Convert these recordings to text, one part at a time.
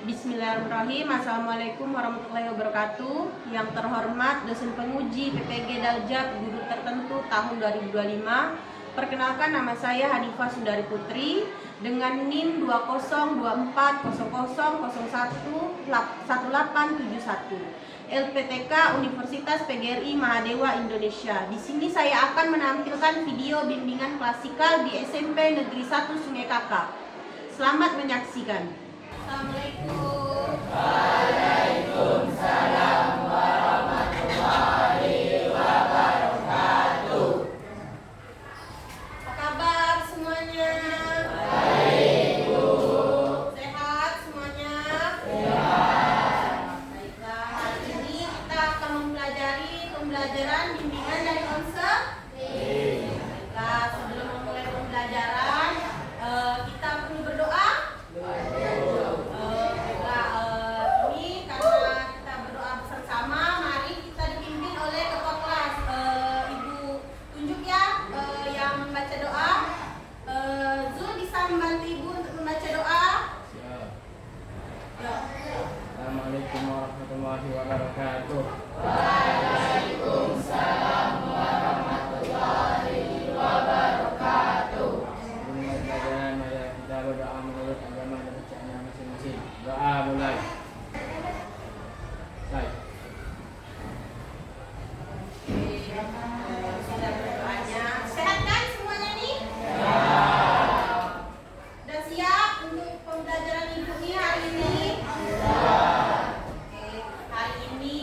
Bismillahirrahmanirrahim. Assalamualaikum warahmatullahi wabarakatuh. Yang terhormat dosen penguji PPG Daljab guru tertentu tahun 2025. Perkenalkan, nama saya Hanifah Sundari Putri dengan NIM 202400011871 LPTK Universitas PGRI Mahadewa Indonesia. Di sini saya akan menampilkan video bimbingan klasikal di SMP Negeri 1 Sungai Kakap. Selamat menyaksikan. Assalamualaikum. Waalaikumsalam warahmatullahi wabarakatuh. Apa kabar semuanya? Baik, Bu. Sehat semuanya? Sehat. Baiklah, hari ini kita akan mempelajari pembelajaran bimbingan dari konsep. Baiklah, sebelum memulai pembelajaran, kita perlu berdoa. Ini karena kita berdoa bersama, mari kita dipimpin oleh ketua kelas. Ibu tunjuk ya yang membaca doa. Zul bisa membantu ibu untuk membaca doa. Siap. Ya. Assalamualaikum warahmatullahi wabarakatuh. Waalaikumsalam warahmatullahi wabarakatuh. Sebelum pelajaran, mari kita berdoa menurut agama dan bacaannya masing-masing. Doa mulai. Baik. Sudah berdoanya. Sehat kan semuanya nih? Sudah siap untuk pembelajaran ibu nih hari ini? Oke. Hari ini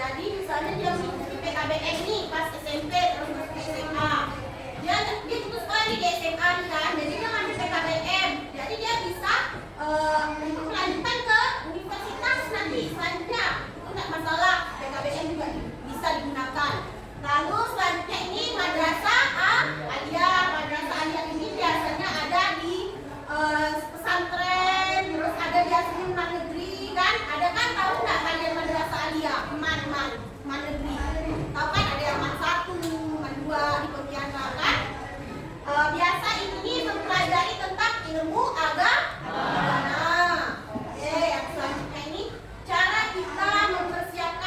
Jadi misalnya dia mengikuti PKBM nih pas SMP terus masuk SMA. Dia putus sekolah nih di SMA nih kan, jadi dia ngambil PKBM. Jadi dia bisa untuk melanjutkan ke universitas nanti selanjutnya. Itu nggak masalah, PKBM juga bisa digunakan. Lalu selanjutnya ini madrasah aliyah. Madrasah aliyah ini biasanya ada di pesantren, terus ada di asrama negeri kan? Ada kan, tahu nggak kalian madrasah aliyah? Man negeri. Tahu kan ada yang man 1, man 2 di Pontianak kan? Biasa ini mempelajari tentang ilmu agama. Oke, yang selanjutnya ini cara kita mempersiapkan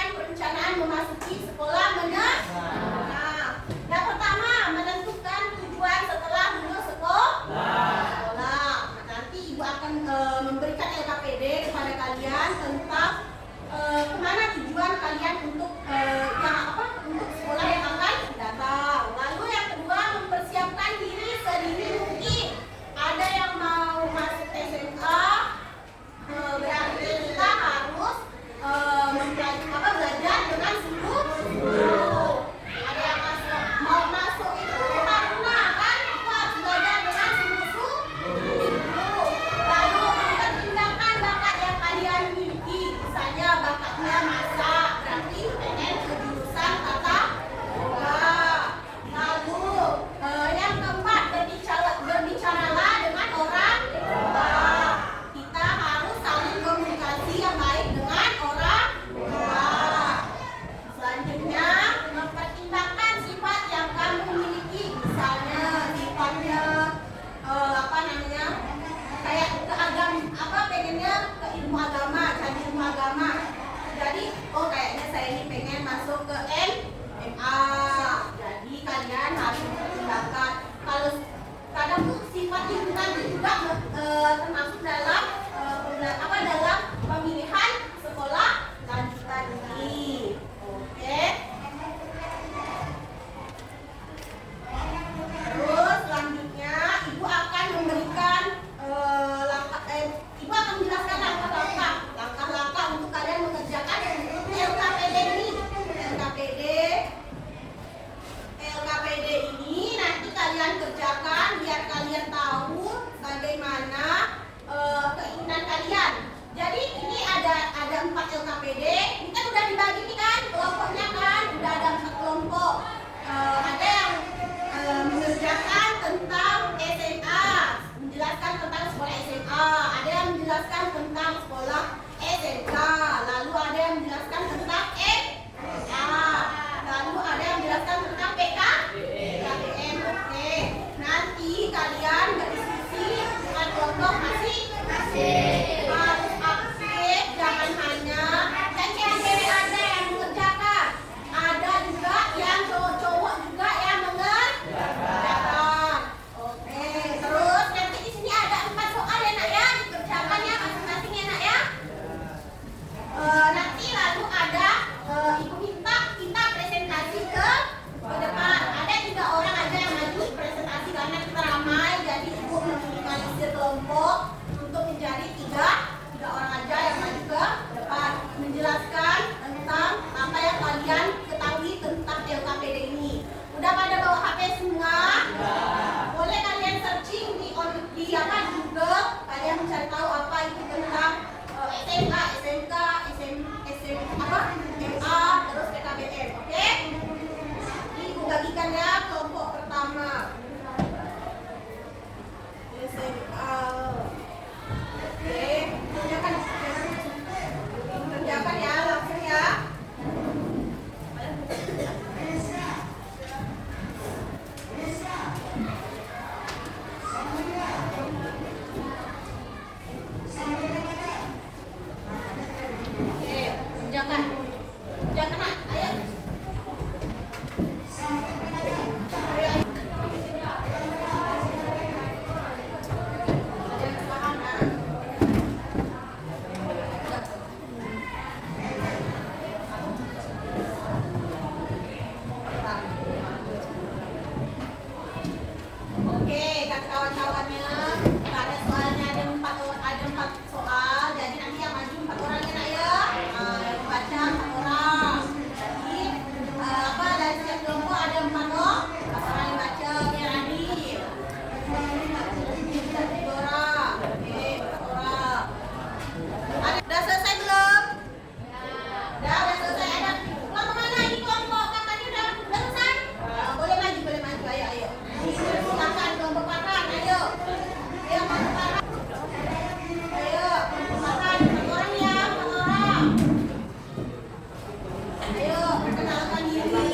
Ayo, perkenalkan diri.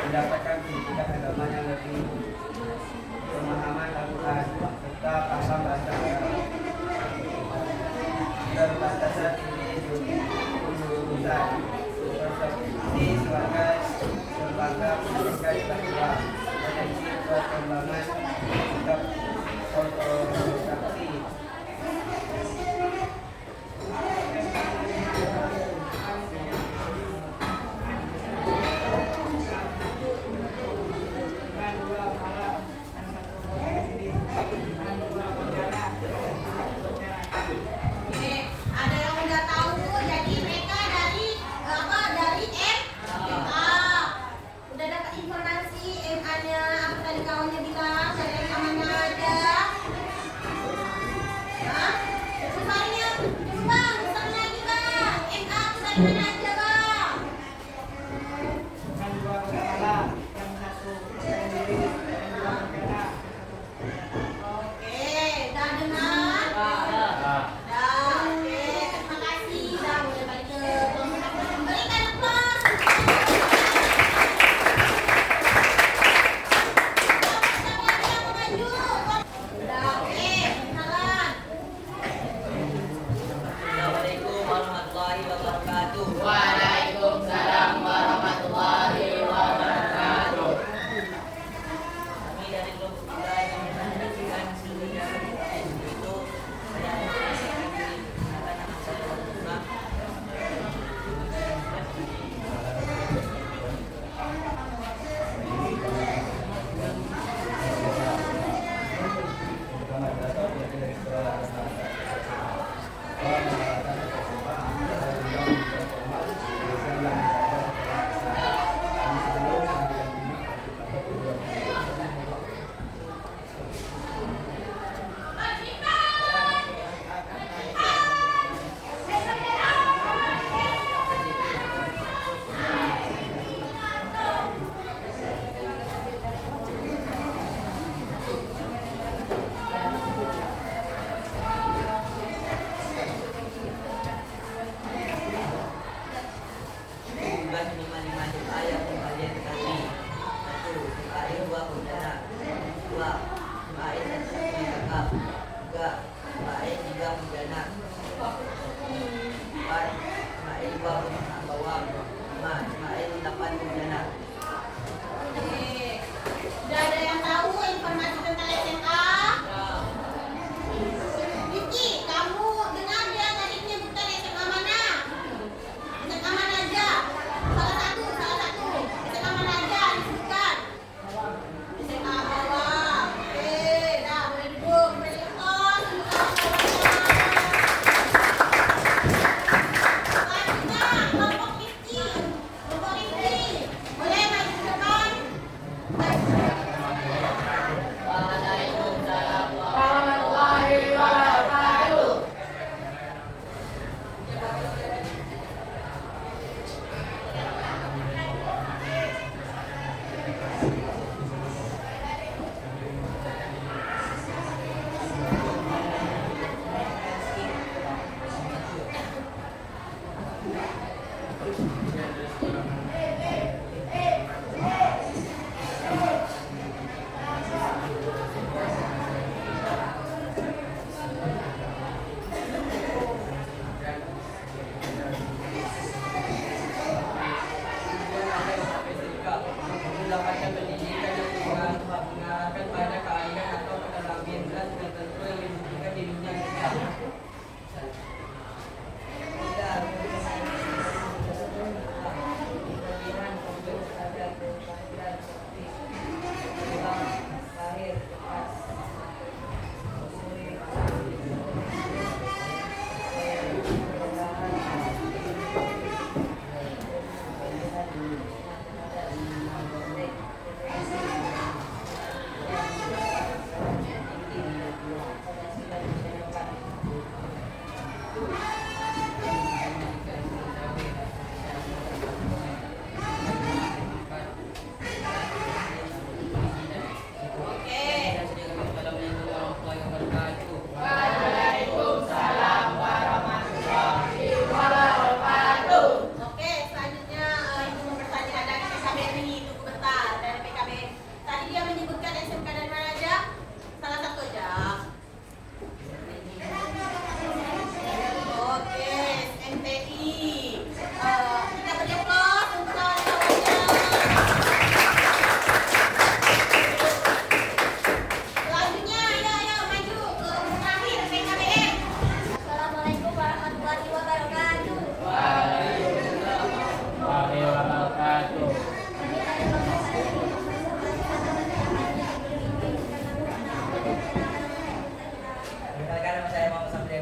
Mendapatkan pendidikan agama yang lebih pemahaman Al-Quran serta paham bahasa Arab. Terbatasan ini urusan seperti sebagai lembaga pendidikan Islam, potensi perkembangan sikap kontroversi. Ada yang udah tahu, jadi mereka dari MA. Udah dapat informasi MA-nya, apa tadi kawannya bilang, dari yang mana aja. Hah? Semuanya, bang, sama lagi bang. MA aku dari mana aja bang? Oke, udah dengar? Dah, oke, terima kasih. Dah, boleh balik ke kelompok. Berikan aplaus. Siapa lagi yang mau maju? Udah, oke, kenalan. Assalamualaikum warahmatullahi wabarakatuh. Waalaikumsalam warahmatullahi wabarakatuh. Kami dari kelompok kita yang menyaksikan seluruhnya itu saya menggunakan nama saya Abdullah. Bukan lima doa yang kalian ketahui. 1. Doain 2 bencana. 2. Doain 1 kakak. 3. Doain 3 bencana. 4. Doain 2 pemenang bawang. 5. Doain 8 bencana. Oke. Udah ada yang tahu informasi tentang SMA? Vicky, kamu dengar dia tadi menyebutkan SMA mana? SMA mana aja? Salah satu. SMA mana aja disebutkan? SMA bawah. Oke, dah boleh duduk. Boleh dilepon. Selanjutnya, kelompok Vicky. Kelompok Vicky. Boleh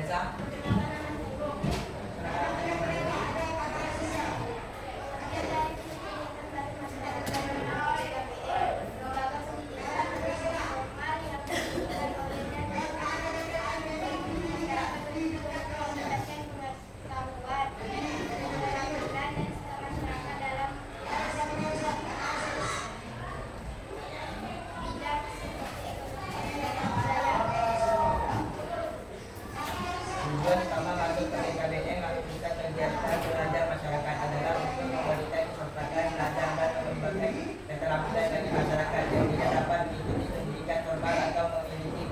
Reza. Tujuan utama masuk ke PKBM aktivitas kegiatan belajar masyarakat adalah untuk memberikan kesempatan belajar dan mengembangkan keterampilan bagi masyarakat yang tidak dapat mengikuti pendidikan formal atau memiliki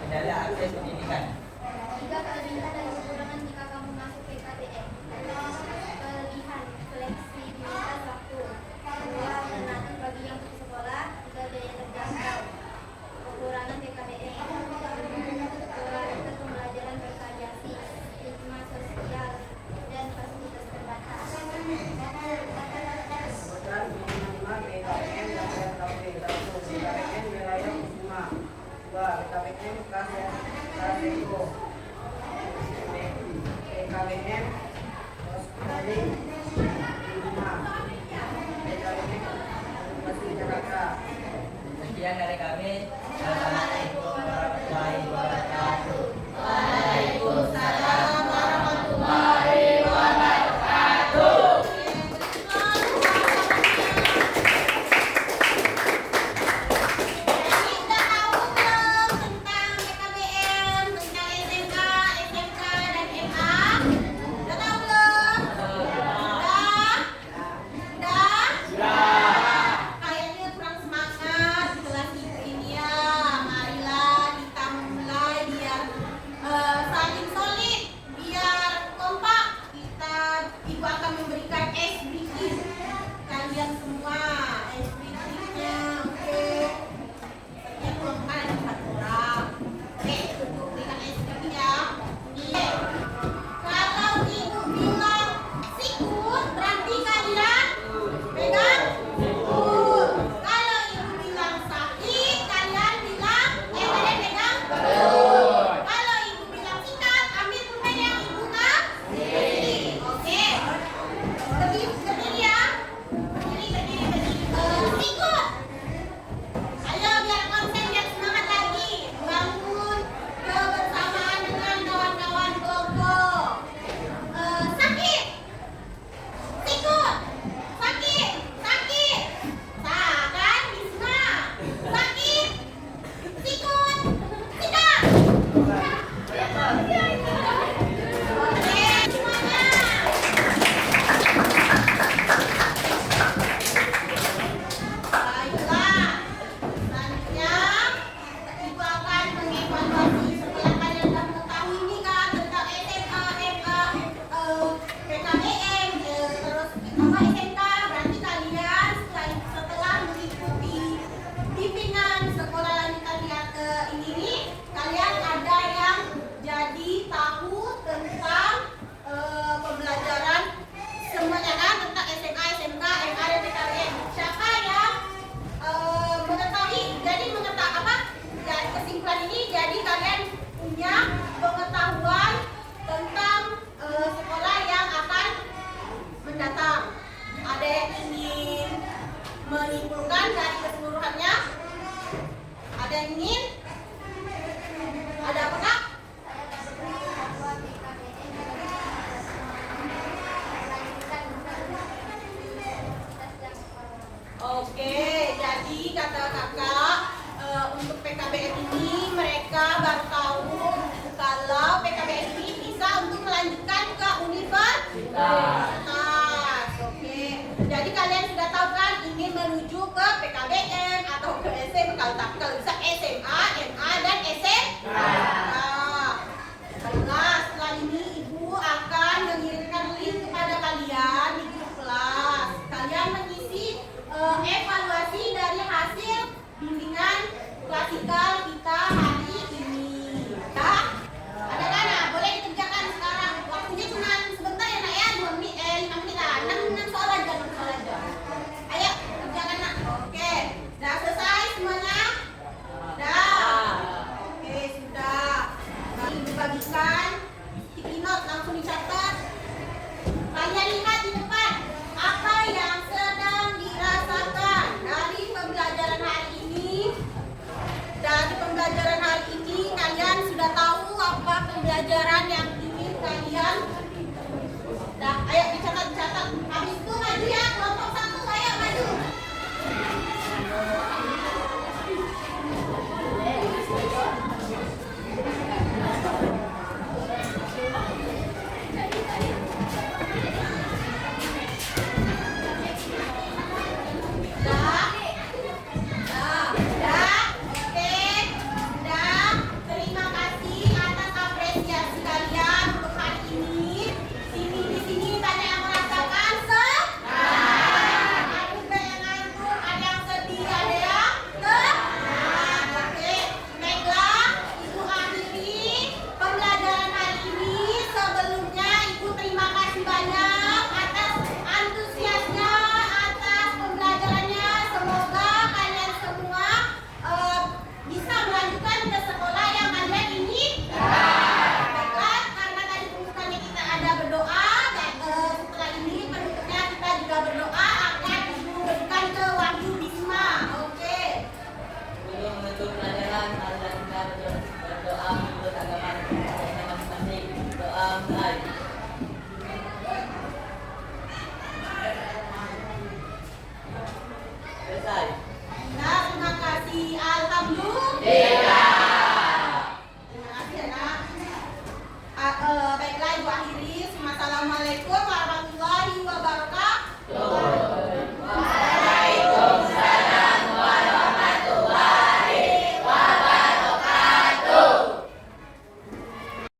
kendala akses pendidikan. Tiga kelebihan dan kekurangan jika kamu masuk PKBM. Kelebihan, fleksibilitas waktu. Dua, alternatif bagi yang putus sekolah. Tiga, biaya terjangkau. Kekurangan PKBM. Kualitas pembelajaran bervariasi, stigma sosial, dan fasilitas terbatas. Kemudian menerima PKBM dan PKB. 1. PKBM wilayah Kusuma. 2. PKBM Kaseko. PKBM Hospitalin 5. PKBM Edukasi Jakarta. Sekian dari kami. Assalamualaikum warahmatullahi wabarakatuh. Waalaikumsalam warahmatullahi wabarakatuh. Jadi udah tahu belum tentang PKBM, tentang SMK, SMK dan MA? Udah tahu belum? Udah? Kayaknya kurang semangat di kelas ini ya. Marilah kita mulai biar saling solid, biar kompak. Ibu akan memberikan SBQ kalian semua. SBQ-nya, oke. Yang kelompok ada 4 orang. Oke, untuk berikan SBQ ya. Ini. Kalau ibu bilang sikut, berarti kalian pegang sikut. Kalau ibu bilang sakit, kalian bilang kalian pegang perut. Kalau ibu bilang ikat, ambil pulpen yang ibu kasih. Oke. Berdiri ya. Berdiri. Sikut. Ayo biar konsen, biar semangat lagi. Bangun kebersamaan dengan kawan-kawan kelompok. Sakit. Sikut. Sakit. Kan Bisma. Sakit. Sikut. Sikat. Oke, semuanya. Baiklah. Selanjutnya, ibu akan mengevaluasi setelah kalian sudah mengetahui ini kan tentang SMA, MA, PKBM, terus SMK. Berarti kalian setelah mengikuti bimbingan sekolah lanjutan yang ini nih, kalian ada yang jadi tahu tentang pembelajaran semuanya kan tentang SMA, SMK, MA dan PKBM. Siapa yang dari kesimpulan ini jadi kalian punya pengetahuan tentang sekolah yang akan mendatang. Ada yang ingin menyimpulkan dari keseluruhannya? Ada yang ingin? Ada apa kak? Oke, jadi kata kakak untuk PKBM ini mereka baru tahu kalau PKBM ini bisa untuk melanjutkan ke universitas. Oke, jadi kalian sudah tahu kan ingin menuju ke PKBM atau ke SMK, tapi kalau bisa SMA, MA dan SMK. Baiklah, setelah ini ibu akan mengirimkan link kepada kalian di grup kelas. Kalian mengisi evaluasi dari hasil bimbingan klasikal kita hari ini. Ya? Ada kan? Nah, boleh dikerjakan sekarang. Waktunya cuma sebentar ya nak ya, 5 menit lah. 6 soal aja, 6 soal aja. Ayo, kerjakan nak. Oke, sudah selesai semuanya? Sudah. Oke, sudah. Bagikan note, langsung dicatat. Kalian lihat di depan apa yang sedang dirasakan dari pembelajaran hari ini. Dari pembelajaran hari ini kalian sudah tahu apa pembelajaran yang ingin kalian. Dah, ayo dicatat. Habis itu maju ya, kelompok 1, ayo maju. Terima kasih atas apresiasi kalian untuk hari ini. Di sini banyak yang merasakan ada yang ngantuk, ada yang sedih, ada yang tenang. Oke, baiklah, Ibu akhiri pembelajaran hari ini. Sebelumnya Ibu terima kasih banyak atas antusiasnya, atas pembelajarannya. Semoga kalian semua bisa melanjutkan ke sekolah yang kalian inginkan. Baiklah, karena tadi pembukaannya kita ada berdoa, dan setelah ini penutupnya kita juga berdoa akan diberikan ke Wahyu Bisma. Oke. Sebelum menutup pelajaran, marilah kita berdoa menurut agama masing-masing. Doa mulai. Selesai. Nah, terima kasih. Alhamdulillah. Terima kasih ya, Nak. Baiklah, Ibu akhiri. Assalamualaikum warahmatullahi